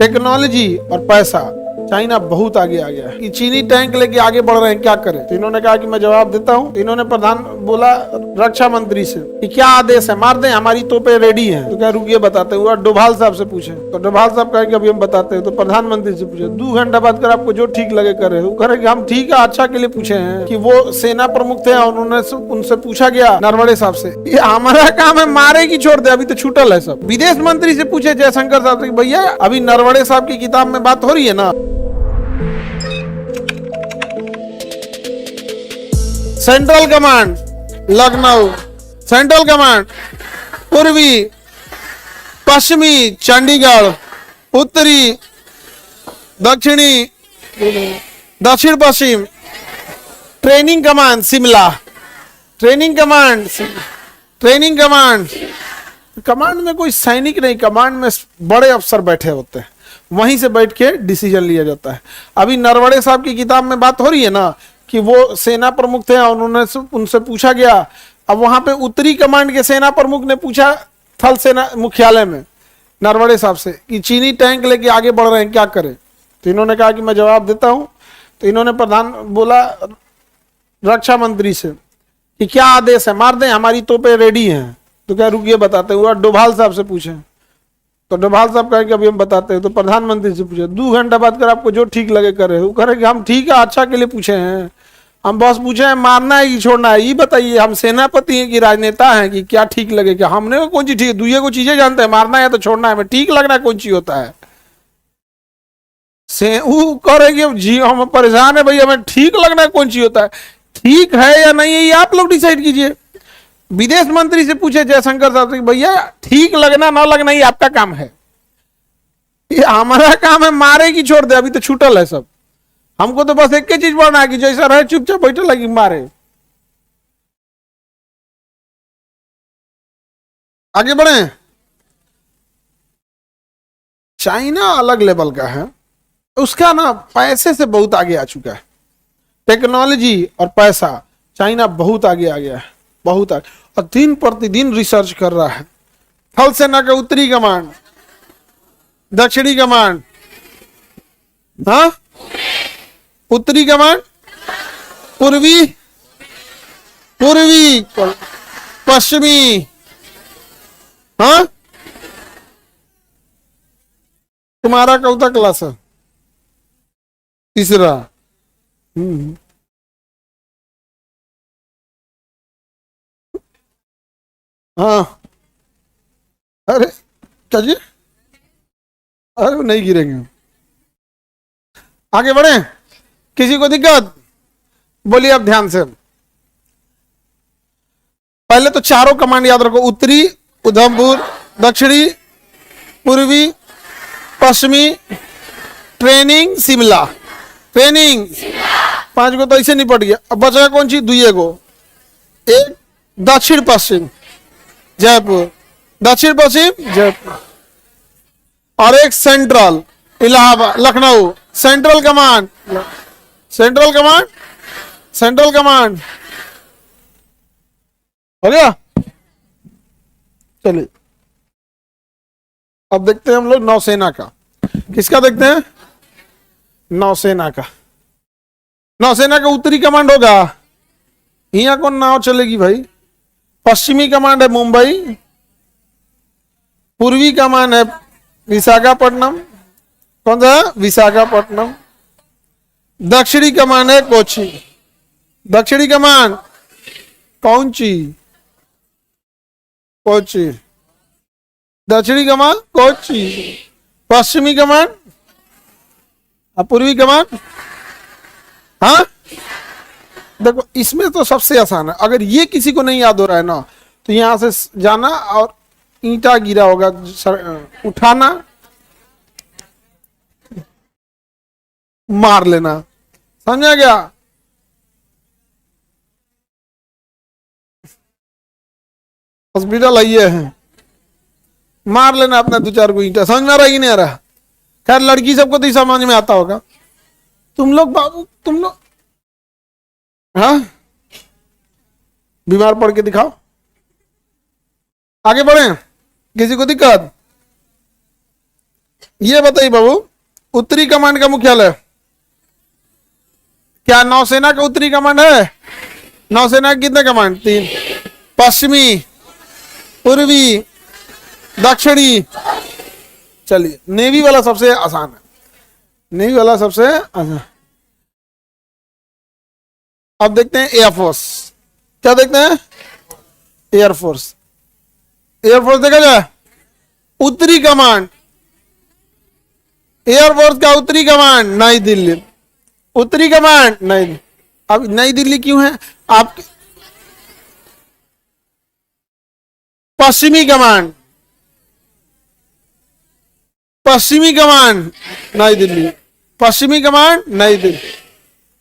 Technology और पैसा, China बहुत आगे आ गया है कि चीनी टैंक लेके आगे बढ़ रहे हैं, क्या करें। तो इन्होंने कहा कि मैं जवाब देता हूं। तो इन्होंने प्रधान बोला रक्षा मंत्री से कि क्या आदेश है, मार दें, हमारी तोपें रेडी हैं। तो क्या रुकिए बताते हैं। डोभाल साहब से पूछे तो डोभाल साहब कहे कि अभी हम बताते हैं। तो प्रधानमंत्री से पूछे, 2 घंटा बाद कर आपको जो ठीक लगे करे। वो कह रहे कि हम ठीक है, अच्छा के लिए पूछे हैं कि वो सेना प्रमुख थे और उनसे पूछा गया नरवणे साहब से, ये हमारा काम है मारे की छोड़ दे, अभी तो छूटल है सब। विदेश मंत्री से पूछे जयशंकर साहब से, भैया अभी नरवणे साहब की किताब में बात हो रही है ना, central command Lucknow, central command पूर्वी पश्चिमी चंडीगढ़, उत्तरी दक्षिणी दक्षिण पश्चिम, training command Shimla, training command, training command. Command में कोई सैनिक नहीं, कमांड में बड़े अफसर बैठे होते हैं, वहीं से बैठ के डिसीजन लिया जाता है। अभी नरवणे साहब की किताब में बात हो रही है ना कि वो सेना प्रमुख थे और उनसे पूछा गया। अब वहां पे उत्तरी कमांड के सेना प्रमुख ने पूछा थल सेना मुख्यालय में नरवणे साहब से कि चीनी टैंक लेके आगे बढ़ रहे हैं, क्या करें। तो इन्होंने कहा कि मैं जवाब देता हूं। तो इन्होंने प्रधान बोला रक्षा मंत्री से कि क्या आदेश है, मार दें, हमारी तोपें रेडी हैं। तो क्या रुकिए बताते हैं। डोभाल साहब से पूछे तो डोभाल साहब कहे कि अभी हम बताते हैं। तो प्रधानमंत्री से पूछे, 2 घंटा बाद कर आपको जो ठीक लगे करे। वो कह रहे कि हम ठीक है, अच्छा के लिए पूछे हैं, हम बस पूछे हैं मारना है कि छोड़ना है, ये बताइए। हम सेनापति हैं कि राजनेता हैं कि क्या ठीक लगे, क्या हमने कौन चीज ठीक है, दुनिया को चीजें जानते हैं, मारना है तो छोड़ना है, ठीक लगना कौन चीज होता है। वो कह रहे कि जी हम परेशान है भाई, हमें ठीक लगना कौन चीज होता है, ठीक है या नहीं है ये आप लोग डिसाइड कीजिए। विदेश मंत्री से पूछे जयशंकर साहब से, भैया ठीक लगना ना लगना ये आपका काम है, ये हमारा काम है मारे की छोड़ दे, अभी तो छूटल है सब। हमको तो बस एक ही चीज बोलना है कि जैसा रहे चुपचाप बैठे लगी मारे। आगे बढ़े। चाइना अलग लेवल का है, उसका ना पैसे से बहुत आगे आ चुका है। टेक्नोलॉजी और पैसा, चाइना बहुत आगे आ गया है, बहुत आगे, और दिन प्रतिदिन रिसर्च कर रहा है। थल सेना का उत्तरी कमांड, दक्षिणी कमांड, हाँ उत्तरी कमांड, पूर्वी पूर्वी पश्चिमी, हाँ तुम्हारा कौता क्लास है, तीसरा। हाँ अरे क्या जी, अरे वो नहीं गिरेंगे। आगे बढ़े, किसी को दिक्कत बोलिए आप ध्यान से। पहले तो चारों कमांड याद रखो, उत्तरी उधमपुर, दक्षिणी पूर्वी पश्चिमी, ट्रेनिंग शिमला, ट्रेनिंग 5 को तो ऐसे निपट गया। अब बचा कौन सी, दुए को, एक दक्षिण पश्चिम जयपुर, दक्षिण पश्चिम जयपुर, और एक central Allahabad Lucknow, central command, central command, central command हो गया। चलिए अब देखते हैं हम लोग नौसेना का। किसका देखते हैं, नौसेना का। नौसेना का उत्तरी कमांड होगा, यहाँ कौन नाव चलेगी भाई। पश्चिमी कमांड है मुंबई, पूर्वी कमांड है विशाखापट्टनम, कौन सा विशाखापट्टनम, दक्षिणी कमांड है कोची, दक्षिणी कमांड कौन ची, कोची, दक्षिणी कमांड कोची, पश्चिमी कमांड, पूर्वी कमांड। हाँ देखो इसमें तो सबसे आसान है, अगर ये किसी को नहीं याद हो रहा है ना तो यहां से जाना और ईंटा गिरा होगा उठाना, मार लेना, समझा गया। हॉस्पिटल आइए है, मार लेना अपना 2-4 को ईंटा। समझ में आ रहा है कि नहीं आ रहा। खैर लड़की सबको तो समझ में आता होगा। तुम लोग बाबू, तुम लोग हाँ बीमार पड़ के दिखाओ। आगे बढ़े, किसी को दिक्कत। ये बताइए बाबू, उत्तरी कमांड का मुख्यालय क्या नौसेना का उत्तरी कमांड है? नौसेना के कितने कमांड? 3। पश्चिमी, पूर्वी, दक्षिणी। चलिए, नेवी वाला सबसे आसान है, नेवी वाला सबसे आसान। अब देखते हैं एयरफोर्स। क्या देखते हैं? एयरफोर्स। एयरफोर्स देखा जाए, उत्तरी कमांड, एयरफोर्स का उत्तरी कमांड नई दिल्ली। उत्तरी कमांड नई दिल्ली। अब नई दिल्ली क्यों है? आप पश्चिमी कमांड, पश्चिमी कमांड नई दिल्ली, पश्चिमी कमांड नई दिल्ली।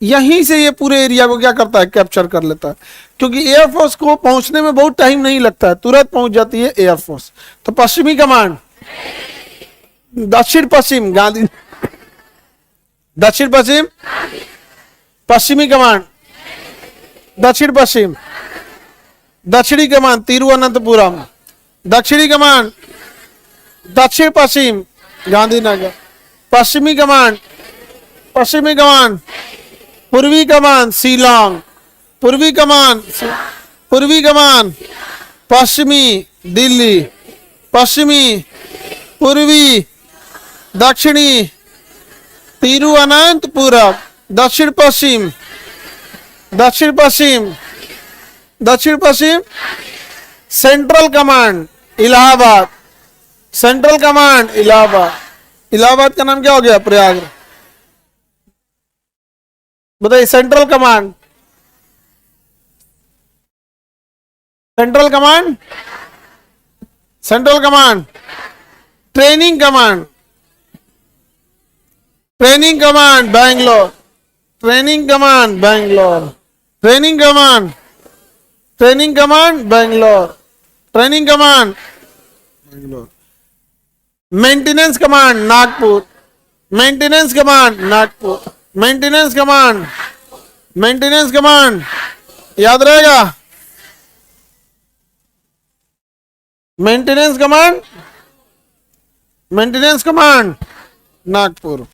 यहीं से ये पूरे एरिया को क्या करता है? कैप्चर कर लेता है, क्योंकि एयरफोर्स को पहुंचने में बहुत टाइम नहीं लगता है, तुरंत पहुंच जाती है एयरफोर्स। तो पश्चिमी कमांड, दक्षिण पश्चिम गांधी, दक्षिण पश्चिम, पश्चिमी कमांड दक्षिण पश्चिम, दक्षिणी कमांड तिरुवनंतपुरम, दक्षिणी कमांड दक्षिण पश्चिम गांधीनगर, पश्चिमी कमांड, पश्चिमी कमांड पूर्वी कमान शिलोंग, पूर्वी कमान, पूर्वी कमान पश्चिमी दिल्ली, पश्चिमी, पूर्वी, दक्षिणी तिरुवनंतपुरम, दक्षिण पश्चिम, दक्षिण पश्चिम, दक्षिण पश्चिम central command Allahabad, central command Allahabad. Allahabad का नाम क्या हो गया? प्रयाग। बताइए, central command, central command, central command training command, training command Bangalore, training command Bangalore, training command, training command Bangalore, training command Bangalore. Maintenance command Nagpur, maintenance command Nagpur, maintenance command, maintenance command याद रहेगा, maintenance command, maintenance command Nagpur.